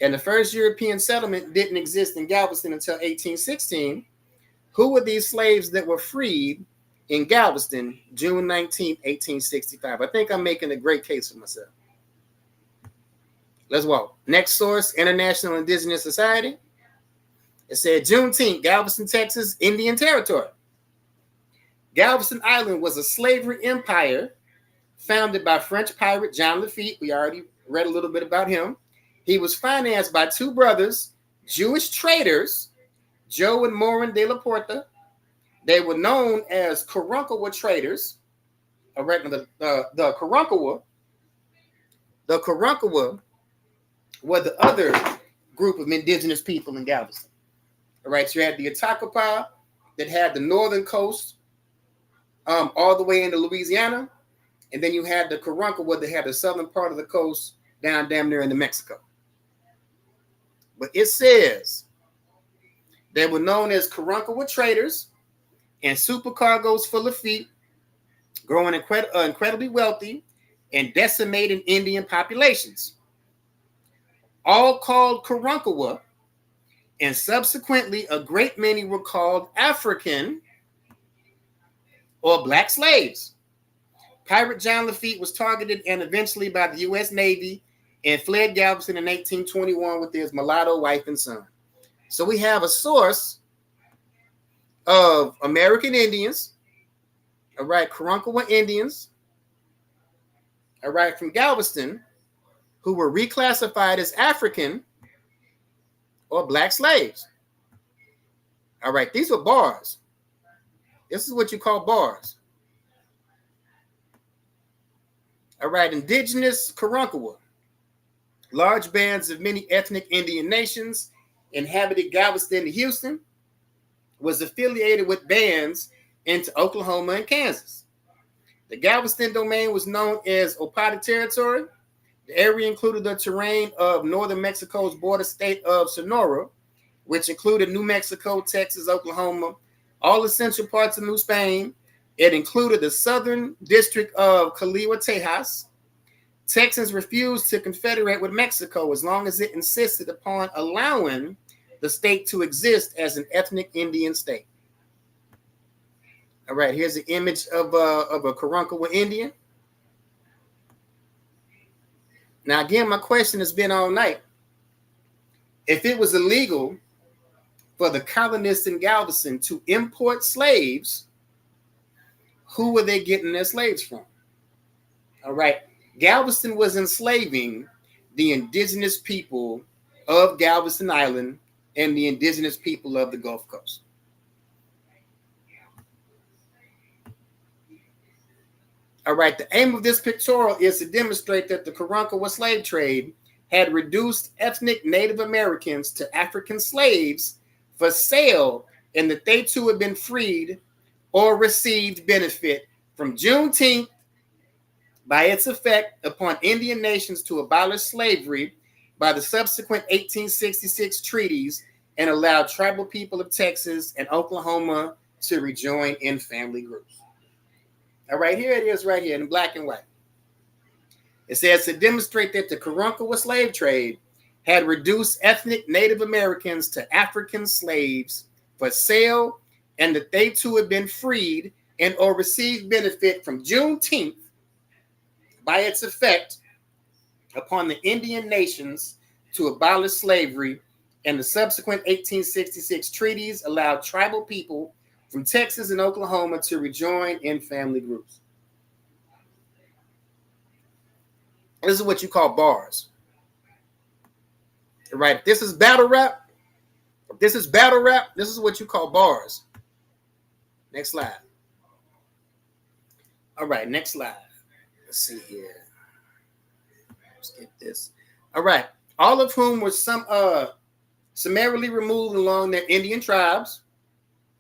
and the first European settlement didn't exist in Galveston until 1816, who were these slaves that were freed in Galveston, June 19th, 1865? I think I'm making a great case for myself. Let's walk. Next source, International Indigenous Society. It said Juneteenth, Galveston, Texas, Indian Territory. Galveston Island was a slavery empire founded by French pirate John Lafitte. We already read a little bit about him. He was financed by two brothers, Jewish traders, Joe and Morin de la Porta. They were known as Karankawa traders. All right, the Karankawa were the other group of indigenous people in Galveston. All right, so you had the Attakapas that had the northern coast all the way into Louisiana, and then you had the Karankawa that had the southern part of the coast down damn near into Mexico. But it says they were known as Karankawa traders and supercargoes full of feet, growing incredibly wealthy and decimating Indian populations. All called Karankawa, and subsequently a great many were called African or black slaves. Pirate John Lafitte was targeted and eventually by the U.S. Navy and fled Galveston in 1821 with his mulatto wife and son. So we have a source of American Indians, all right, Karankawa Indians, all right, from Galveston, who were reclassified as African or black slaves. All right, these were bars. This is what you call bars. All right, indigenous Karankawa. Large bands of many ethnic Indian nations inhabited Galveston and Houston, was affiliated with bands into Oklahoma and Kansas. The Galveston domain was known as Opata Territory. The area included the terrain of northern Mexico's border state of Sonora, which included New Mexico, Texas, Oklahoma, all the central parts of New Spain. It included the southern district of Colima, Tejas. Texans refused to confederate with Mexico as long as it insisted upon allowing the state to exist as an ethnic Indian state. All right, here's an image of a Karankawa Indian. Now, again, my question has been all night. If it was illegal for the colonists in Galveston to import slaves, who were they getting their slaves from? All right, Galveston was enslaving the indigenous people of Galveston Island and the indigenous people of the Gulf Coast. All right, the aim of this pictorial is to demonstrate that the Karankawa slave trade had reduced ethnic Native Americans to African slaves for sale, and that they too had been freed or received benefit from Juneteenth by its effect upon Indian nations to abolish slavery by the subsequent 1866 treaties and allowed tribal people of Texas and Oklahoma to rejoin in family groups. All right, here it is right here in black and white. It says to demonstrate that the Karankawa slave trade had reduced ethnic Native Americans to African slaves for sale, and that they too had been freed and or received benefit from Juneteenth by its effect upon the Indian nations to abolish slavery, and the subsequent 1866 treaties allowed tribal people from Texas and Oklahoma to rejoin in family groups. This is what you call bars. Right? If this is battle rap, this is what you call bars. Next slide. All right, next slide. Let's see here. Let's get this. All right. All of whom were summarily removed along their Indian tribes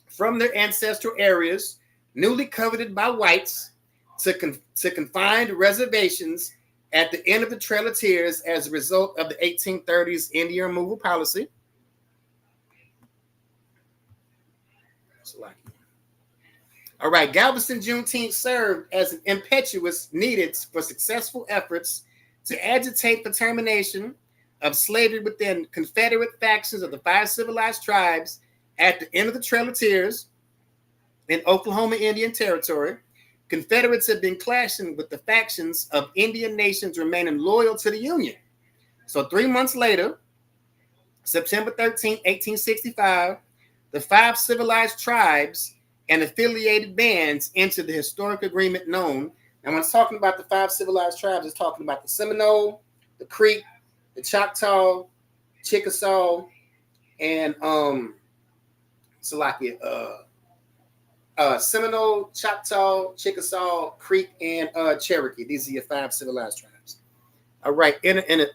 from their ancestral areas, newly coveted by whites, to confined reservations at the end of the Trail of Tears as a result of the 1830s Indian removal policy. All right, Galveston Juneteenth served as an impetus needed for successful efforts to agitate the termination of slavery within Confederate factions of the 5 civilized tribes at the end of the Trail of Tears in Oklahoma Indian Territory. Confederates had been clashing with the factions of Indian nations remaining loyal to the Union. So 3 months later, September 13, 1865, the 5 civilized tribes and affiliated bands entered the historic agreement known. And when it's talking about the 5 civilized tribes, it's talking about the Seminole, the Creek, the Choctaw, Chickasaw, and Seminole, Choctaw, Chickasaw, Creek, and Cherokee. These are your 5 civilized tribes. All right, entered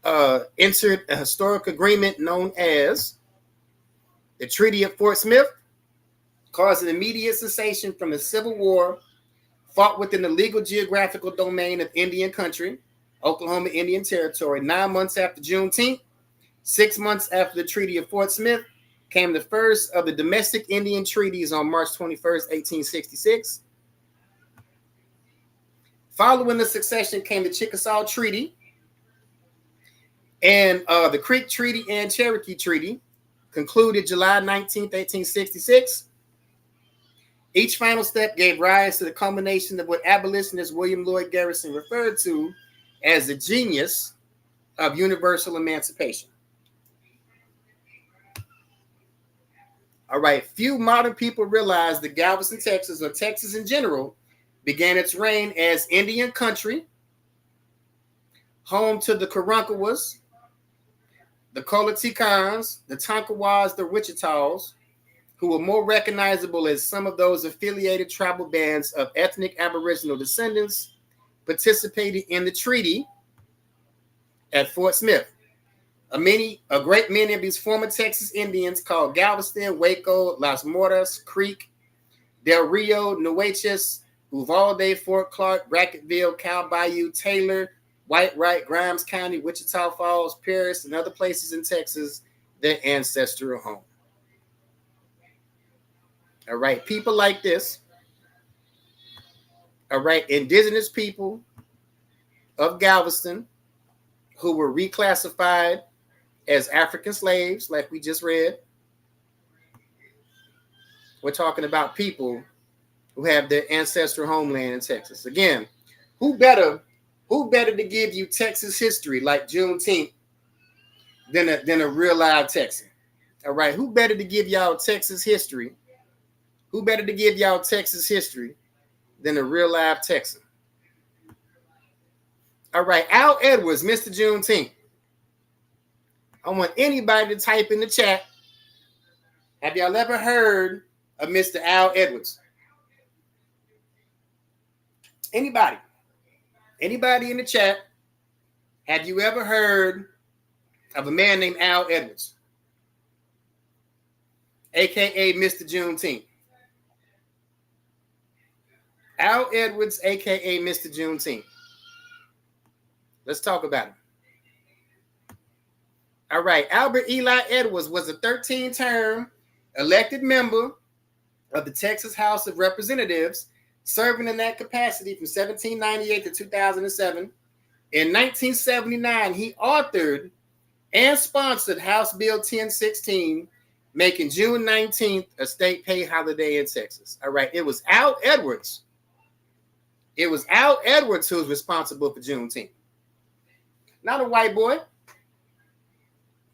a historic agreement known as the Treaty of Fort Smith, caused an immediate cessation from the Civil War fought within the legal geographical domain of Indian country, Oklahoma Indian Territory. 9 months after Juneteenth, 6 months after the Treaty of Fort Smith, came the first of the domestic Indian treaties on March 21st, 1866. Following the succession came the Chickasaw Treaty and the Creek Treaty and Cherokee Treaty, concluded July 19th, 1866. Each final step gave rise to the culmination of what abolitionist William Lloyd Garrison referred to as the genius of universal emancipation. All right, few modern people realize that Galveston, Texas, or Texas in general, began its reign as Indian country, home to the Karankawas, the Coloticans, the Tonkawas, the Wichitas, who were more recognizable as some of those affiliated tribal bands of ethnic Aboriginal descendants participated in the treaty at Fort Smith. A great many of these former Texas Indians called Galveston, Waco, Las Moras, Creek, Del Rio, Nueces, Uvalde, Fort Clark, Bracketville, Cow Bayou, Taylor, Whitewright, Grimes County, Wichita Falls, Paris, and other places in Texas, their ancestral home. All right, people like this, all right, indigenous people of Galveston who were reclassified as African slaves, like we just read. We're talking about people who have their ancestral homeland in Texas. Again, who better to give you Texas history like Juneteenth than a real live Texan? All right, who better to give y'all Texas history? Who better to give y'all Texas history than a real live Texan? All right, Al Edwards, Mr. Juneteenth. I want anybody to type in the chat. Have y'all ever heard of Mr. Al Edwards? Anybody? Anybody in the chat? Have you ever heard of a man named Al Edwards? AKA Mr. Juneteenth. Al Edwards, AKA Mr. Juneteenth. Let's talk about him. All right, Albert Eli Edwards was a 13-term elected member of the Texas House of Representatives serving in that capacity from 1798 to 2007. In 1979, he authored and sponsored House Bill 1016, making June 19th a state paid holiday in Texas. All right. It was Al Edwards. It was Al Edwards who was responsible for Juneteenth. Not a white boy.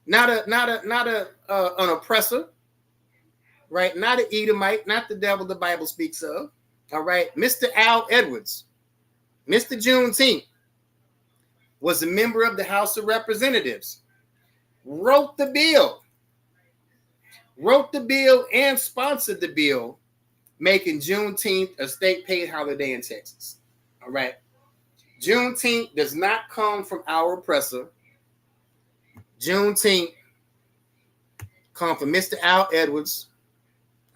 Not an oppressor. Right? Not an Edomite, not the devil the Bible speaks of. All right. Mr. Al Edwards, Mr. Juneteenth, was a member of the House of Representatives, wrote the bill and sponsored the bill, making Juneteenth a state paid holiday in Texas. All right. Juneteenth does not come from our oppressor. Juneteenth come from Mr. Al Edwards.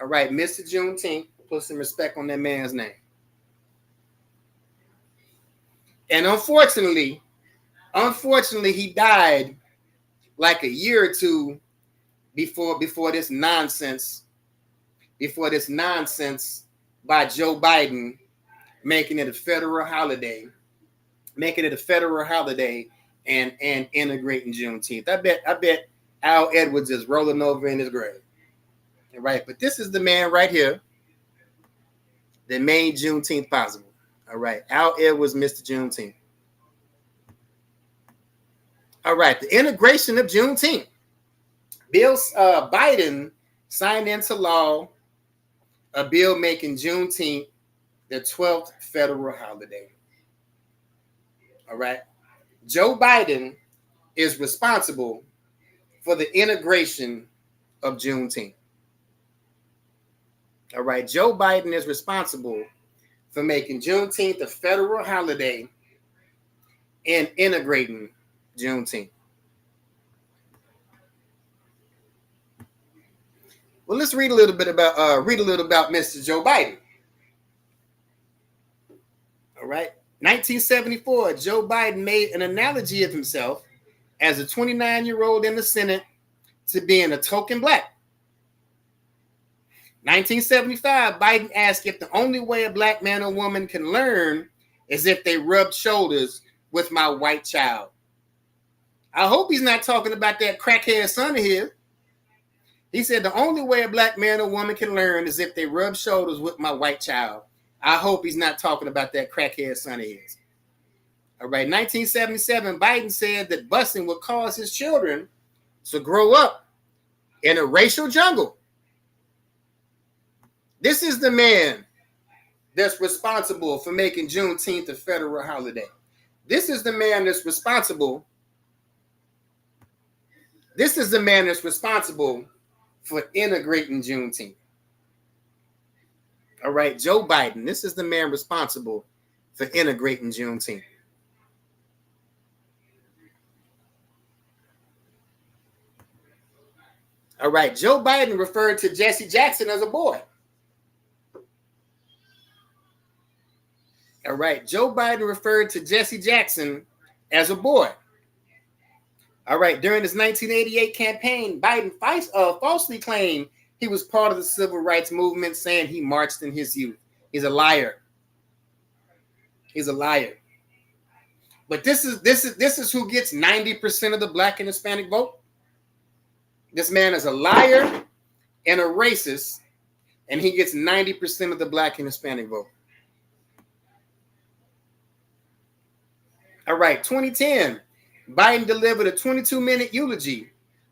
All right, Mr. Juneteenth, put some respect on that man's name. And unfortunately, he died like a year or two before this nonsense by Joe Biden making it a federal holiday and integrating Juneteenth. I bet Al Edwards is rolling over in his grave. All right, but this is the man right here that made Juneteenth possible. All right, Al Edwards, Mr. Juneteenth. All right, the integration of Juneteenth. Biden signed into law a bill making Juneteenth the 12th federal holiday. All right. Joe Biden is responsible for the integration of Juneteenth. All right. Joe Biden is responsible for making Juneteenth a federal holiday and integrating Juneteenth. Well, let's read a little about Mr. Joe Biden. All right. 1974, Joe Biden made an analogy of himself as a 29-year-old in the Senate to being a token black. 1975, Biden asked if the only way a black man or woman can learn is if they rub shoulders with my white child. I hope he's not talking about that crackhead son of his. He said the only way a black man or woman can learn is if they rub shoulders with my white child. I hope he's not talking about that crackhead son of his. All right, 1977, Biden said that busing would cause his children to grow up in a racial jungle. This is the man that's responsible for making Juneteenth a federal holiday. This is the man that's responsible. This is the man that's responsible for integrating Juneteenth. All right, Joe Biden, this is the man responsible for integrating Juneteenth. All right, Joe Biden referred to Jesse Jackson as a boy. All right, Joe Biden referred to Jesse Jackson as a boy. All right, during his 1988 campaign, Biden falsely claimed he was part of the civil rights movement, saying he marched in his youth. He's a liar. He's a liar. But this is who gets 90% of the black and Hispanic vote. This man is a liar and a racist, and he gets 90% of the black and Hispanic vote. All right, 2010, Biden delivered a 22-minute eulogy,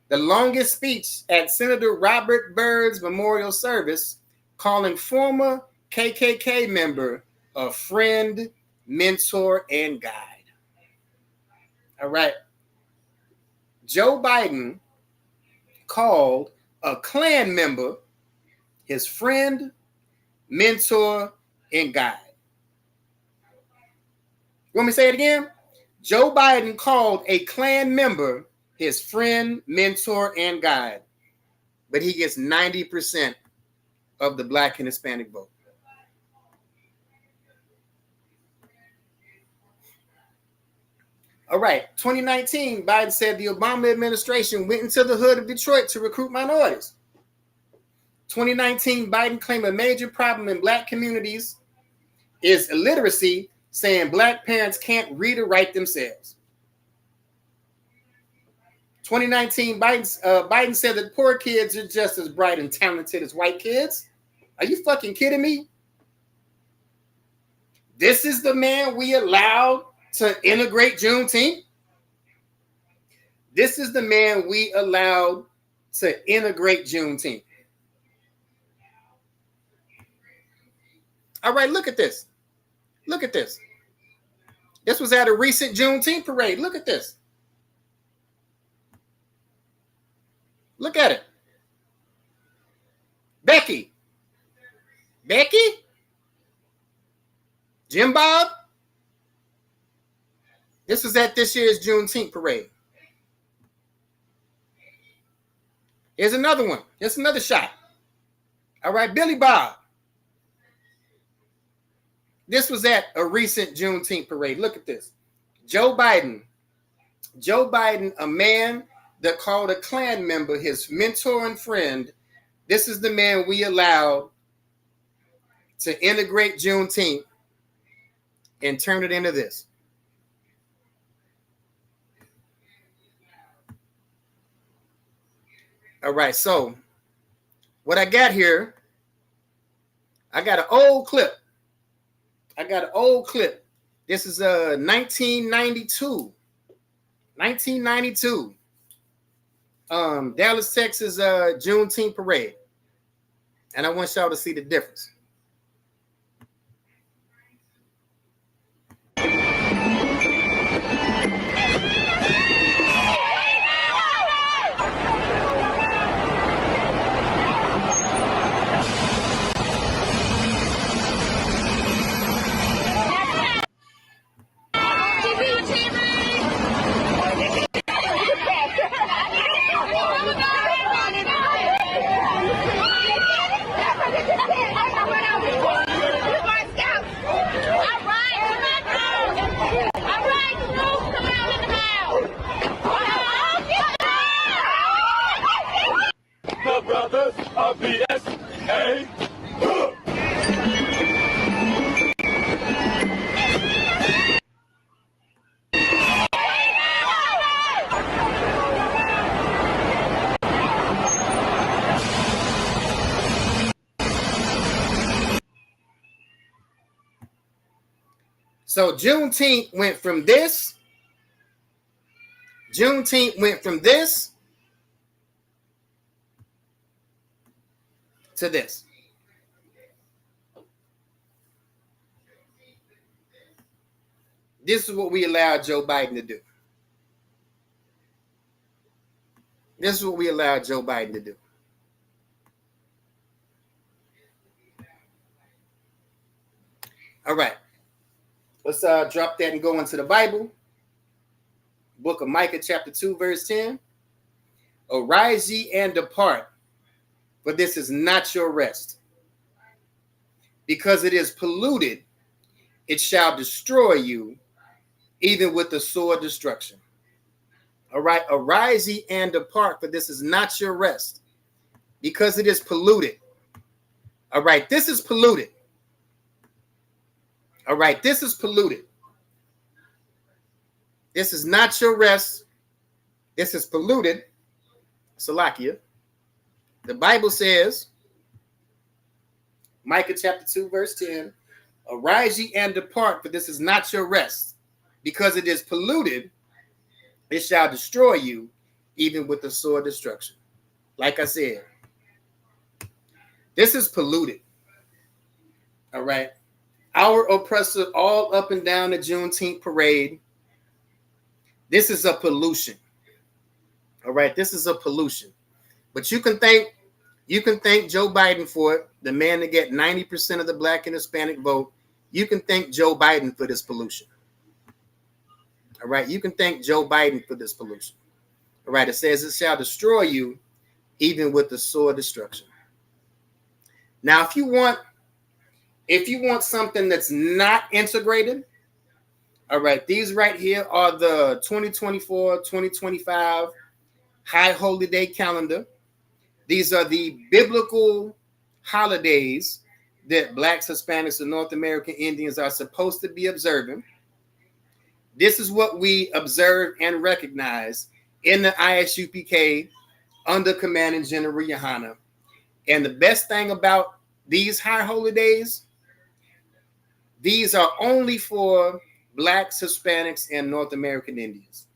the longest speech at Senator Robert Byrd's memorial service, calling former KKK member a friend, mentor, and guide. All right. Joe Biden called a Klan member his friend, mentor, and guide. You want me to say it again? Joe Biden called a Klan member his friend, mentor, and guide, but he gets 90% of the black and Hispanic vote. All right, 2019, Biden said the Obama administration went into the hood of Detroit to recruit minorities. 2019, Biden claimed a major problem in black communities is illiteracy, saying black parents can't read or write themselves. 2019, Biden said that poor kids are just as bright and talented as white kids. Are you fucking kidding me? This is the man we allowed to integrate Juneteenth. This is the man we allowed to integrate Juneteenth. All right, look at this. Look at this. This was at a recent Juneteenth parade. Look at this. Look at it. Becky. Jim Bob. This was at this year's Juneteenth parade. Here's another one. Here's another shot. All right, Billy Bob. This was at a recent Juneteenth parade. Look at this. Joe Biden, a man that called a Klan member his mentor and friend. This is the man we allowed to integrate Juneteenth and turn it into this. All right, so what I got here, I got an old clip. This is 1992. Dallas, Texas, Juneteenth parade. And I want y'all to see the difference. Brothers of the S.A. So Juneteenth went from this. To this. This is what we allowed Joe Biden to do. All right. Let's drop that and go into the Bible. Book of Micah, chapter 2, verse 10. Arise ye and depart, for this is not your rest. Because it is polluted, it shall destroy you, even with the sword destruction. All right, arise ye and depart, for this is not your rest. Because it is polluted. All right, this is polluted. All right, this is polluted. This is not your rest. This is polluted. Salakia. The Bible says, Micah chapter 2, verse 10, arise ye and depart, for this is not your rest. Because it is polluted, it shall destroy you, even with the sword destruction. Like I said, this is polluted. All right. Our oppressor all up and down the Juneteenth parade. This is a pollution. All right. This is a pollution. But you can thank Joe Biden for it, the man that get 90% of the black and Hispanic vote. You can thank Joe Biden for this pollution. All right. You can thank Joe Biden for this pollution. All right. It says it shall destroy you, even with the sword destruction. Now, if you want something that's not integrated, all right, these right here are the 2024-2025 High Holy Day calendar. These are the biblical holidays that Blacks, Hispanics, and North American Indians are supposed to be observing. This is what we observe and recognize in the ISUPK under Commanding General Yohana. And the best thing about these high holidays, these are only for Blacks, Hispanics, and North American Indians.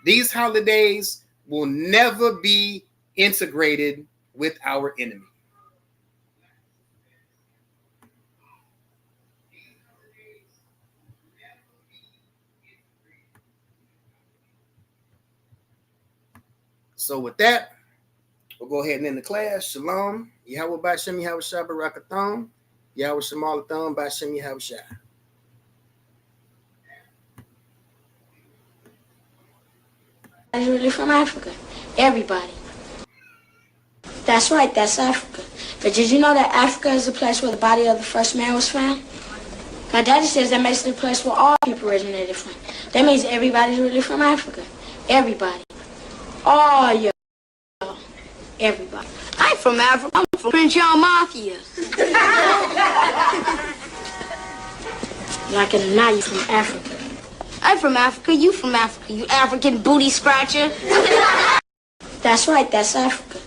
These holidays will never be integrated with our enemy. So with that, we'll go ahead and end the class. Shalom. Yahweh B'Shem Yahweh Shah Barakathon. Yahweh Shemalathon B'Shem Yahweh Shah. Everybody's really from Africa. Everybody. That's right, that's Africa. But did you know that Africa is the place where the body of the first man was found? My daddy says that makes it the place where all people originated from. That means everybody's really from Africa. Everybody. All y'all. Everybody. I ain't from Africa. I'm from Prince John Mafia. Like it or not, you from Africa. I'm from Africa. You from Africa. You African booty scratcher. That's right, that's Africa.